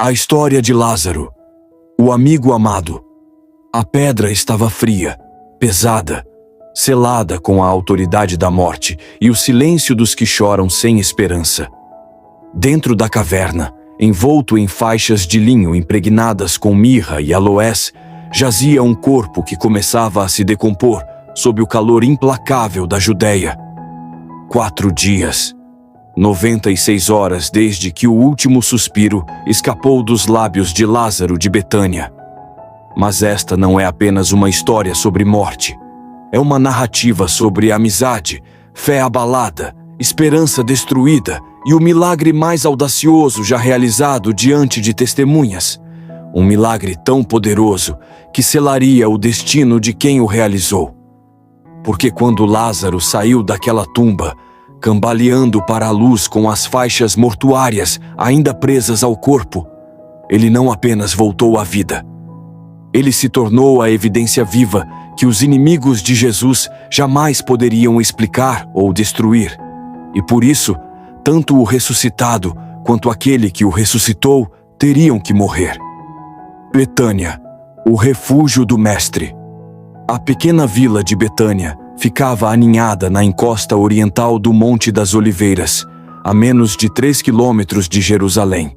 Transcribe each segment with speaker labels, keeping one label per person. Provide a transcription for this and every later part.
Speaker 1: A história de Lázaro, o amigo amado. A pedra estava fria, pesada, selada com a autoridade da morte e o silêncio dos que choram sem esperança. Dentro da caverna, envolto em faixas de linho impregnadas com mirra e aloés, jazia um corpo que começava a se decompor sob o calor implacável da Judéia. 4 dias, 96 horas desde que o último suspiro escapou dos lábios de Lázaro de Betânia. Mas esta não é apenas uma história sobre morte. É uma narrativa sobre amizade, fé abalada, esperança destruída e o milagre mais audacioso já realizado diante de testemunhas. Um milagre tão poderoso que selaria o destino de quem o realizou. Porque quando Lázaro saiu daquela tumba, cambaleando para a luz com as faixas mortuárias ainda presas ao corpo, ele não apenas voltou à vida. Ele se tornou a evidência viva que os inimigos de Jesus jamais poderiam explicar ou destruir. E por isso, tanto o ressuscitado quanto aquele que o ressuscitou teriam que morrer. Betânia, o refúgio do Mestre. A pequena vila de Betânia ficava aninhada na encosta oriental do Monte das Oliveiras, a menos de 3 quilômetros de Jerusalém.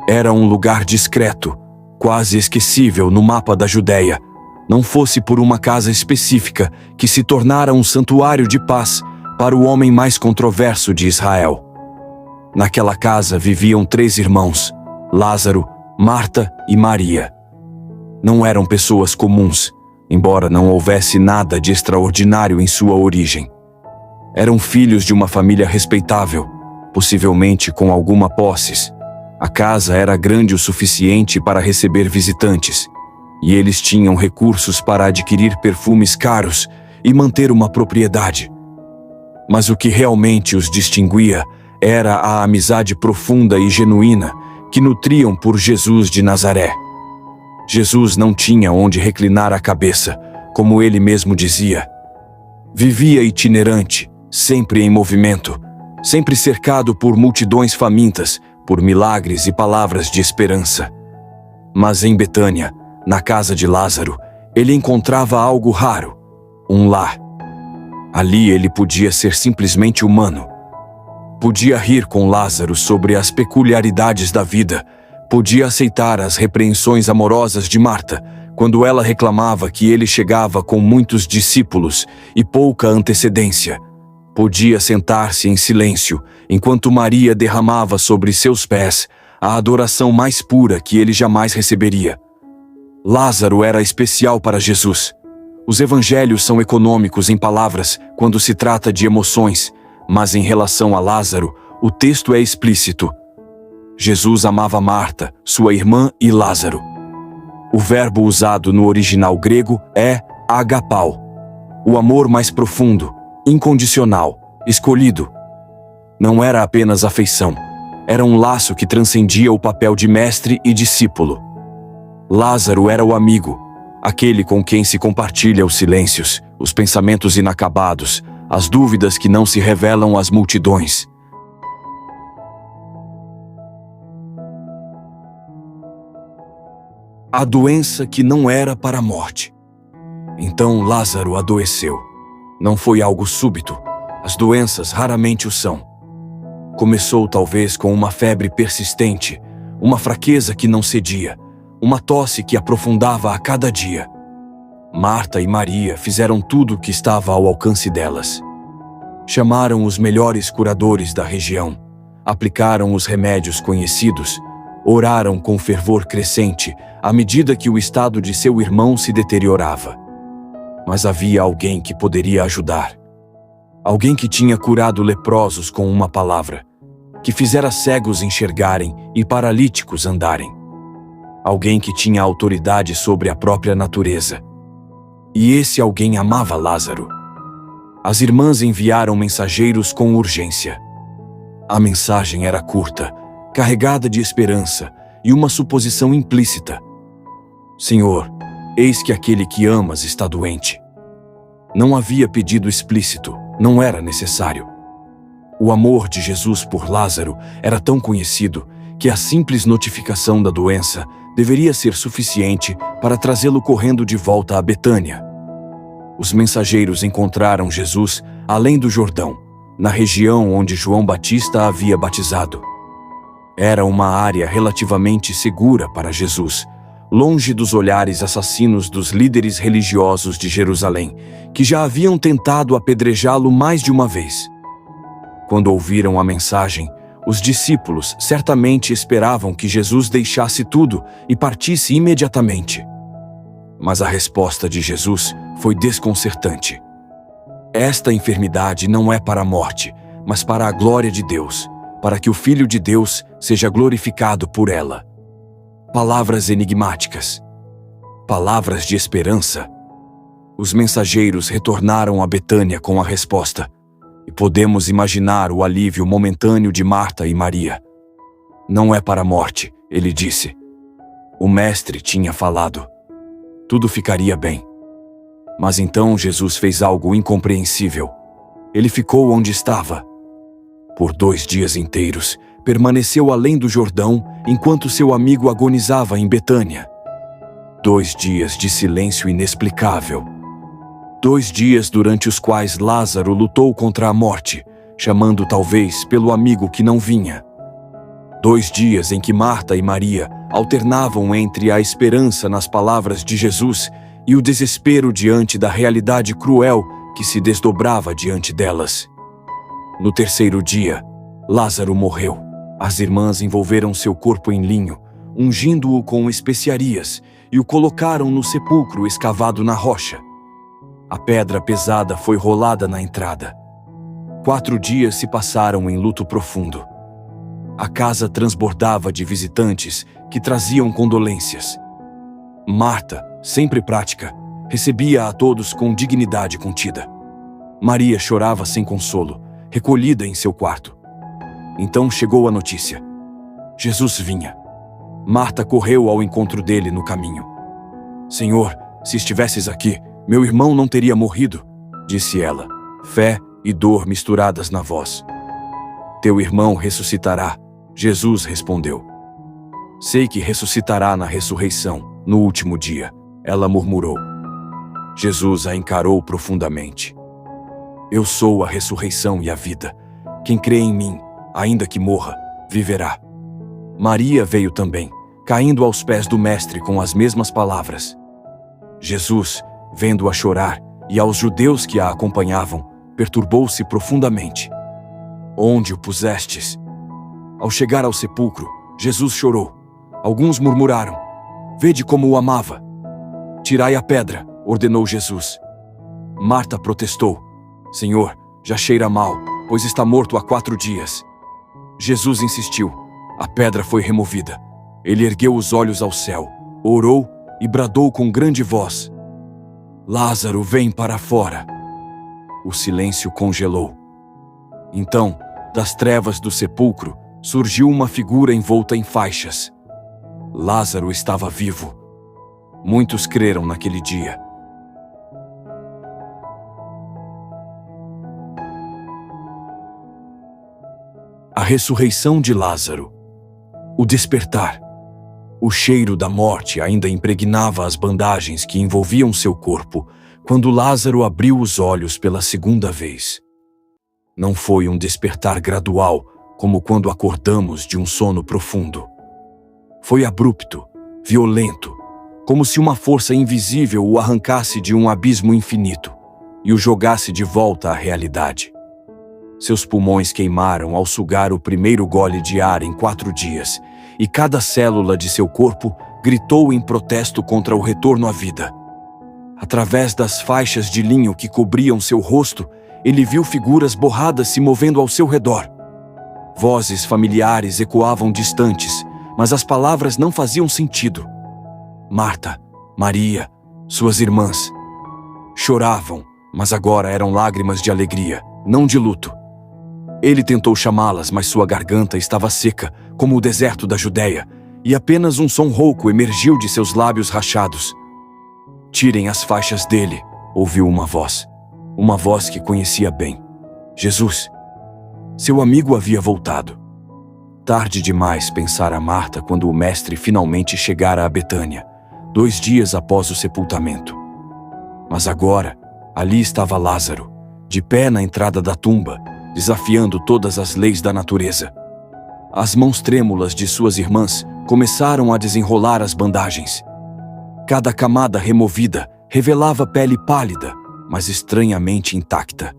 Speaker 1: Era um lugar discreto, quase esquecível no mapa da Judéia, não fosse por uma casa específica que se tornara um santuário de paz para o homem mais controverso de Israel. Naquela casa viviam 3 irmãos, Lázaro, Marta e Maria. Não eram pessoas comuns, embora não houvesse nada de extraordinário em sua origem. Eram filhos de uma família respeitável, possivelmente com alguma posses. A casa era grande o suficiente para receber visitantes, e eles tinham recursos para adquirir perfumes caros e manter uma propriedade. Mas o que realmente os distinguia era a amizade profunda e genuína que nutriam por Jesus de Nazaré. Jesus não tinha onde reclinar a cabeça, como ele mesmo dizia. Vivia itinerante, sempre em movimento, sempre cercado por multidões famintas, por milagres e palavras de esperança. Mas em Betânia, na casa de Lázaro, ele encontrava algo raro, um lar. Ali ele podia ser simplesmente humano. Podia rir com Lázaro sobre as peculiaridades da vida, podia aceitar as repreensões amorosas de Marta, quando ela reclamava que ele chegava com muitos discípulos e pouca antecedência. Podia sentar-se em silêncio, enquanto Maria derramava sobre seus pés a adoração mais pura que ele jamais receberia. Lázaro era especial para Jesus. Os evangelhos são econômicos em palavras quando se trata de emoções, mas em relação a Lázaro, o texto é explícito. Jesus amava Marta, sua irmã e Lázaro. O verbo usado no original grego é agapau, o amor mais profundo, incondicional, escolhido. Não era apenas afeição, era um laço que transcendia o papel de mestre e discípulo. Lázaro era o amigo, aquele com quem se compartilha os silêncios, os pensamentos inacabados, as dúvidas que não se revelam às multidões. A doença que não era para a morte. Então Lázaro adoeceu. Não foi algo súbito. As doenças raramente o são. Começou talvez com uma febre persistente, uma fraqueza que não cedia, uma tosse que aprofundava a cada dia. Marta e Maria fizeram tudo o que estava ao alcance delas. Chamaram os melhores curadores da região, aplicaram os remédios conhecidos, oraram com fervor crescente à medida que o estado de seu irmão se deteriorava. Mas havia alguém que poderia ajudar. Alguém que tinha curado leprosos com uma palavra, que fizera cegos enxergarem e paralíticos andarem. Alguém que tinha autoridade sobre a própria natureza. E esse alguém amava Lázaro. As irmãs enviaram mensageiros com urgência. A mensagem era curta, carregada de esperança e uma suposição implícita. Senhor, eis que aquele que amas está doente. Não havia pedido explícito, não era necessário. O amor de Jesus por Lázaro era tão conhecido que a simples notificação da doença deveria ser suficiente para trazê-lo correndo de volta a Betânia. Os mensageiros encontraram Jesus além do Jordão, na região onde João Batista havia batizado. Era uma área relativamente segura para Jesus, longe dos olhares assassinos dos líderes religiosos de Jerusalém, que já haviam tentado apedrejá-lo mais de uma vez. Quando ouviram a mensagem, os discípulos certamente esperavam que Jesus deixasse tudo e partisse imediatamente. Mas a resposta de Jesus foi desconcertante. Esta enfermidade não é para a morte, mas para a glória de Deus, para que o Filho de Deus seja glorificado por ela. Palavras enigmáticas. Palavras de esperança. Os mensageiros retornaram a Betânia com a resposta, e podemos imaginar o alívio momentâneo de Marta e Maria. Não é para a morte, ele disse. O mestre tinha falado. Tudo ficaria bem. Mas então Jesus fez algo incompreensível. Ele ficou onde estava. Por 2 dias inteiros, permaneceu além do Jordão, enquanto seu amigo agonizava em Betânia. 2 dias de silêncio inexplicável. 2 dias durante os quais Lázaro lutou contra a morte, chamando talvez pelo amigo que não vinha. 2 dias em que Marta e Maria alternavam entre a esperança nas palavras de Jesus e o desespero diante da realidade cruel que se desdobrava diante delas. No 3º dia, Lázaro morreu. As irmãs envolveram seu corpo em linho, ungindo-o com especiarias, e o colocaram no sepulcro escavado na rocha. A pedra pesada foi rolada na entrada. 4 dias se passaram em luto profundo. A casa transbordava de visitantes que traziam condolências. Marta, sempre prática, recebia a todos com dignidade contida. Maria chorava sem consolo, recolhida em seu quarto. Então chegou a notícia. Jesus vinha. Marta correu ao encontro dele no caminho. Senhor, se estivesses aqui, meu irmão não teria morrido, disse ela, fé e dor misturadas na voz. Teu irmão ressuscitará, Jesus respondeu. Sei que ressuscitará na ressurreição, no último dia, ela murmurou. Jesus a encarou profundamente. Eu sou a ressurreição e a vida. Quem crê em mim, ainda que morra, viverá. Maria veio também, caindo aos pés do mestre com as mesmas palavras. Jesus, vendo-a chorar, e aos judeus que a acompanhavam, perturbou-se profundamente. Onde o pusestes? Ao chegar ao sepulcro, Jesus chorou. Alguns murmuraram, vede como o amava. Tirai a pedra, ordenou Jesus. Marta protestou, Senhor, já cheira mal, pois está morto há 4 dias. Jesus insistiu. A pedra foi removida. Ele ergueu os olhos ao céu, orou e bradou com grande voz. Lázaro, vem para fora. O silêncio congelou. Então, das trevas do sepulcro, surgiu uma figura envolta em faixas. Lázaro estava vivo. Muitos creram naquele dia. A ressurreição de Lázaro. O despertar. O cheiro da morte ainda impregnava as bandagens que envolviam seu corpo quando Lázaro abriu os olhos pela 2ª vez. Não foi um despertar gradual, como quando acordamos de um sono profundo. Foi abrupto, violento, como se uma força invisível o arrancasse de um abismo infinito e o jogasse de volta à realidade. Seus pulmões queimaram ao sugar o primeiro gole de ar em 4 dias, e cada célula de seu corpo gritou em protesto contra o retorno à vida. Através das faixas de linho que cobriam seu rosto, ele viu figuras borradas se movendo ao seu redor. Vozes familiares ecoavam distantes, mas as palavras não faziam sentido. Marta, Maria, suas irmãs. Choravam, mas agora eram lágrimas de alegria, não de luto. Ele tentou chamá-las, mas sua garganta estava seca, como o deserto da Judéia, e apenas um som rouco emergiu de seus lábios rachados. Tirem as faixas dele, ouviu uma voz que conhecia bem. Jesus. Seu amigo havia voltado. Tarde demais, pensara Marta quando o mestre finalmente chegara a Betânia, 2 dias após o sepultamento. Mas agora, ali estava Lázaro, de pé na entrada da tumba, desafiando todas as leis da natureza. As mãos trêmulas de suas irmãs começaram a desenrolar as bandagens. Cada camada removida revelava pele pálida, mas estranhamente intacta.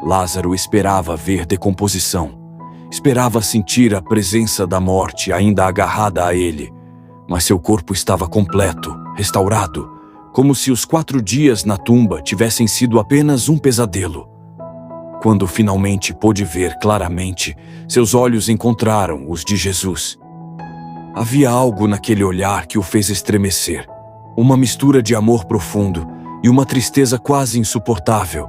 Speaker 1: Lázaro esperava ver decomposição. Esperava sentir a presença da morte ainda agarrada a ele, mas seu corpo estava completo, restaurado, como se os 4 dias na tumba tivessem sido apenas um pesadelo. Quando finalmente pôde ver claramente, seus olhos encontraram os de Jesus. Havia algo naquele olhar que o fez estremecer, uma mistura de amor profundo e uma tristeza quase insuportável.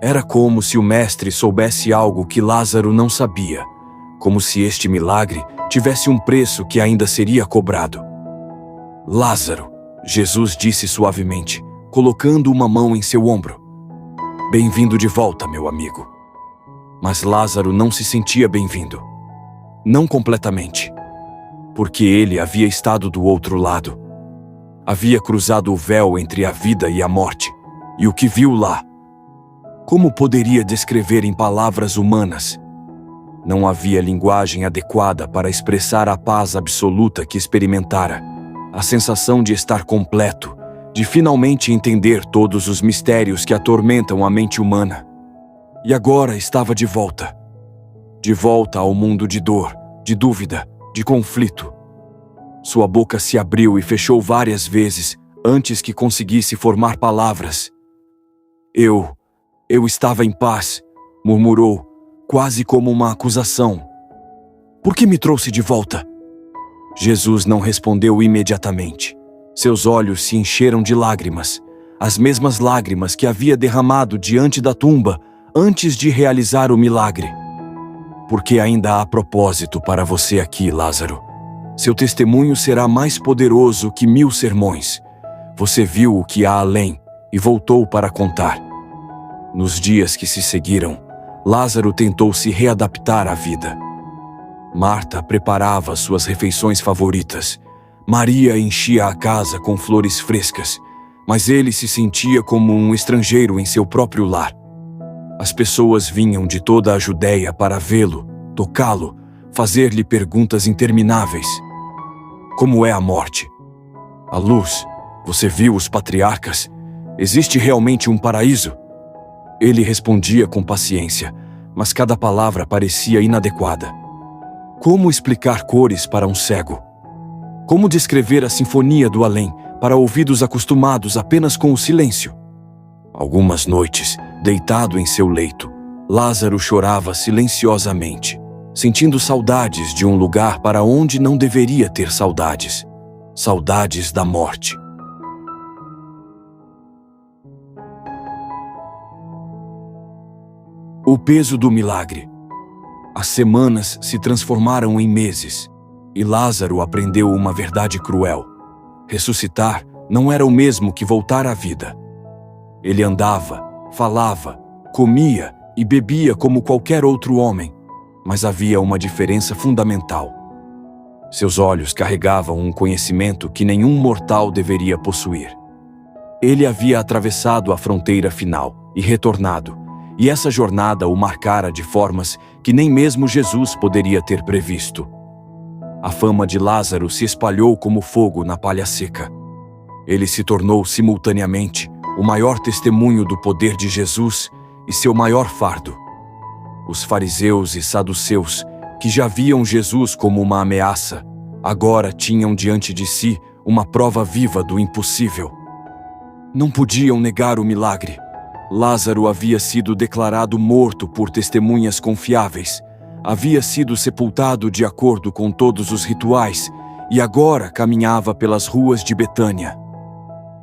Speaker 1: Era como se o mestre soubesse algo que Lázaro não sabia, como se este milagre tivesse um preço que ainda seria cobrado. Lázaro, Jesus disse suavemente, colocando uma mão em seu ombro. Bem-vindo de volta, meu amigo. Mas Lázaro não se sentia bem-vindo. Não completamente. Porque ele havia estado do outro lado. Havia cruzado o véu entre a vida e a morte. E o que viu lá? Como poderia descrever em palavras humanas? Não havia linguagem adequada para expressar a paz absoluta que experimentara, a sensação de estar completo, de finalmente entender todos os mistérios que atormentam a mente humana. E agora estava de volta. De volta ao mundo de dor, de dúvida, de conflito. Sua boca se abriu e fechou várias vezes, antes que conseguisse formar palavras. Eu estava em paz, murmurou, quase como uma acusação. Por que me trouxe de volta? Jesus não respondeu imediatamente. Seus olhos se encheram de lágrimas, as mesmas lágrimas que havia derramado diante da tumba antes de realizar o milagre. Porque ainda há propósito para você aqui, Lázaro. Seu testemunho será mais poderoso que 1000 sermões. Você viu o que há além e voltou para contar. Nos dias que se seguiram, Lázaro tentou se readaptar à vida. Marta preparava suas refeições favoritas. Maria enchia a casa com flores frescas, mas ele se sentia como um estrangeiro em seu próprio lar. As pessoas vinham de toda a Judéia para vê-lo, tocá-lo, fazer-lhe perguntas intermináveis. Como é a morte? A luz? Você viu os patriarcas? Existe realmente um paraíso? Ele respondia com paciência, mas cada palavra parecia inadequada. Como explicar cores para um cego? Como descrever a sinfonia do além para ouvidos acostumados apenas com o silêncio? Algumas noites, deitado em seu leito, Lázaro chorava silenciosamente, sentindo saudades de um lugar para onde não deveria ter saudades. Saudades da morte. O peso do milagre. As semanas se transformaram em meses, e Lázaro aprendeu uma verdade cruel. Ressuscitar não era o mesmo que voltar à vida. Ele andava, falava, comia e bebia como qualquer outro homem, mas havia uma diferença fundamental. Seus olhos carregavam um conhecimento que nenhum mortal deveria possuir. Ele havia atravessado a fronteira final e retornado, e essa jornada o marcara de formas que nem mesmo Jesus poderia ter previsto. A fama de Lázaro se espalhou como fogo na palha seca. Ele se tornou simultaneamente o maior testemunho do poder de Jesus e seu maior fardo. Os fariseus e saduceus, que já viam Jesus como uma ameaça, agora tinham diante de si uma prova viva do impossível. Não podiam negar o milagre. Lázaro havia sido declarado morto por testemunhas confiáveis, havia sido sepultado de acordo com todos os rituais e agora caminhava pelas ruas de Betânia.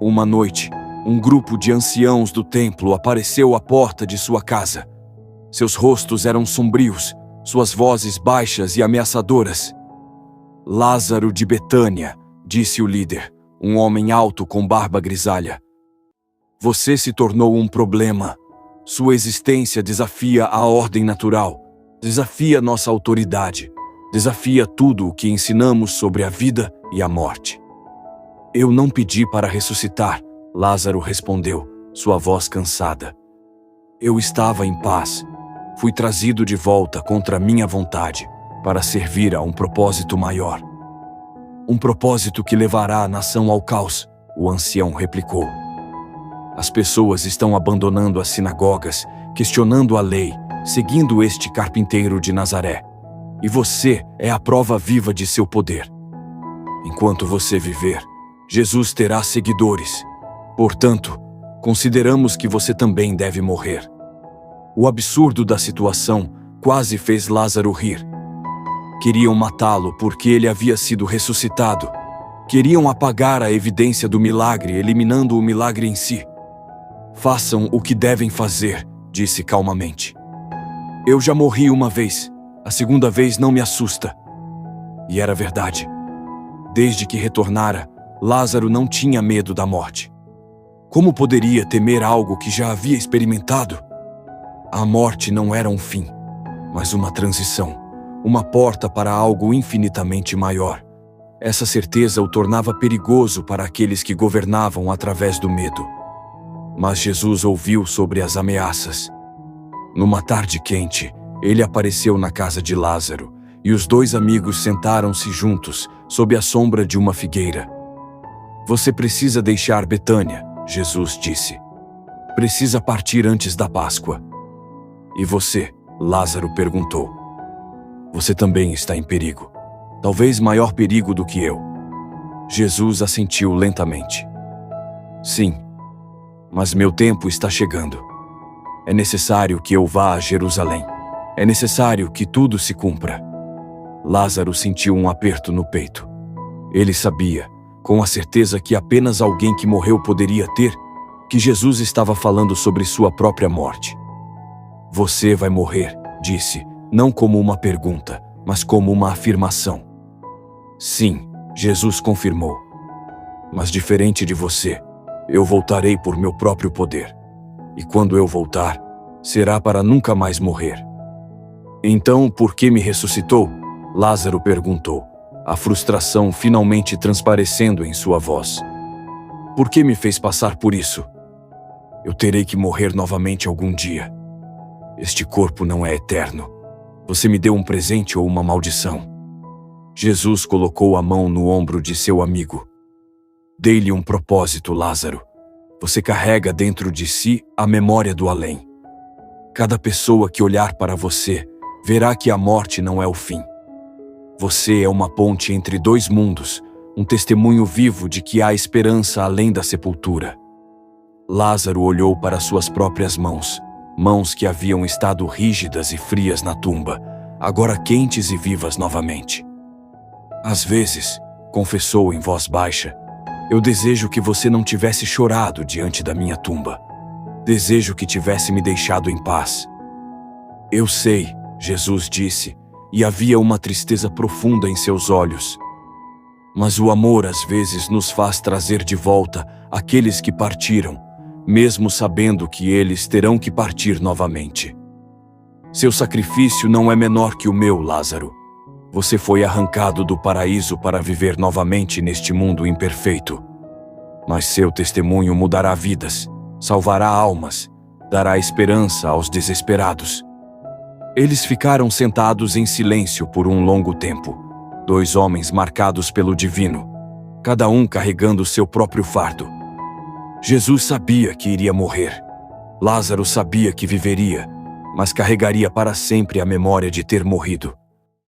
Speaker 1: Uma noite, um grupo de anciãos do templo apareceu à porta de sua casa. Seus rostos eram sombrios, suas vozes baixas e ameaçadoras. Lázaro de Betânia, disse o líder, um homem alto com barba grisalha. Você se tornou um problema. Sua existência desafia a ordem natural, desafia nossa autoridade. Desafia tudo o que ensinamos sobre a vida e a morte. Eu não pedi para ressuscitar, Lázaro respondeu, sua voz cansada. Eu estava em paz. Fui trazido de volta contra minha vontade, para servir a um propósito maior. Um propósito que levará a nação ao caos, o ancião replicou. As pessoas estão abandonando as sinagogas, questionando a lei, seguindo este carpinteiro de Nazaré. E você é a prova viva de seu poder. Enquanto você viver, Jesus terá seguidores. Portanto, consideramos que você também deve morrer. O absurdo da situação quase fez Lázaro rir. Queriam matá-lo porque ele havia sido ressuscitado. Queriam apagar a evidência do milagre, eliminando o milagre em si. Façam o que devem fazer, disse calmamente. Eu já morri uma vez. A segunda vez não me assusta. E era verdade. Desde que retornara, Lázaro não tinha medo da morte. Como poderia temer algo que já havia experimentado? A morte não era um fim, mas uma transição, uma porta para algo infinitamente maior. Essa certeza o tornava perigoso para aqueles que governavam através do medo. Mas Jesus ouviu sobre as ameaças. Numa tarde quente, ele apareceu na casa de Lázaro, e os dois amigos sentaram-se juntos, sob a sombra de uma figueira. Você precisa deixar Betânia, Jesus disse. Precisa partir antes da Páscoa. E você? Lázaro perguntou. Você também está em perigo. Talvez maior perigo do que eu. Jesus assentiu lentamente. Sim, mas meu tempo está chegando. É necessário que eu vá a Jerusalém. É necessário que tudo se cumpra. Lázaro sentiu um aperto no peito. Ele sabia, com a certeza que apenas alguém que morreu poderia ter, que Jesus estava falando sobre sua própria morte. Você vai morrer, disse, não como uma pergunta, mas como uma afirmação. Sim, Jesus confirmou. Mas diferente de você, eu voltarei por meu próprio poder. E quando eu voltar, será para nunca mais morrer. Então, por que me ressuscitou? Lázaro perguntou, a frustração finalmente transparecendo em sua voz. Por que me fez passar por isso? Eu terei que morrer novamente algum dia. Este corpo não é eterno. Você me deu um presente ou uma maldição? Jesus colocou a mão no ombro de seu amigo. Dei-lhe um propósito, Lázaro. Você carrega dentro de si a memória do além. Cada pessoa que olhar para você verá que a morte não é o fim. Você é uma ponte entre dois mundos, um testemunho vivo de que há esperança além da sepultura. Lázaro olhou para suas próprias mãos, mãos que haviam estado rígidas e frias na tumba, agora quentes e vivas novamente. Às vezes, confessou em voz baixa, eu desejo que você não tivesse chorado diante da minha tumba. Desejo que tivesse me deixado em paz. Eu sei, Jesus disse, e havia uma tristeza profunda em seus olhos. Mas o amor às vezes nos faz trazer de volta aqueles que partiram, mesmo sabendo que eles terão que partir novamente. Seu sacrifício não é menor que o meu, Lázaro. Você foi arrancado do paraíso para viver novamente neste mundo imperfeito. Mas seu testemunho mudará vidas, salvará almas, dará esperança aos desesperados. Eles ficaram sentados em silêncio por um longo tempo, dois homens marcados pelo divino, cada um carregando seu próprio fardo. Jesus sabia que iria morrer. Lázaro sabia que viveria, mas carregaria para sempre a memória de ter morrido.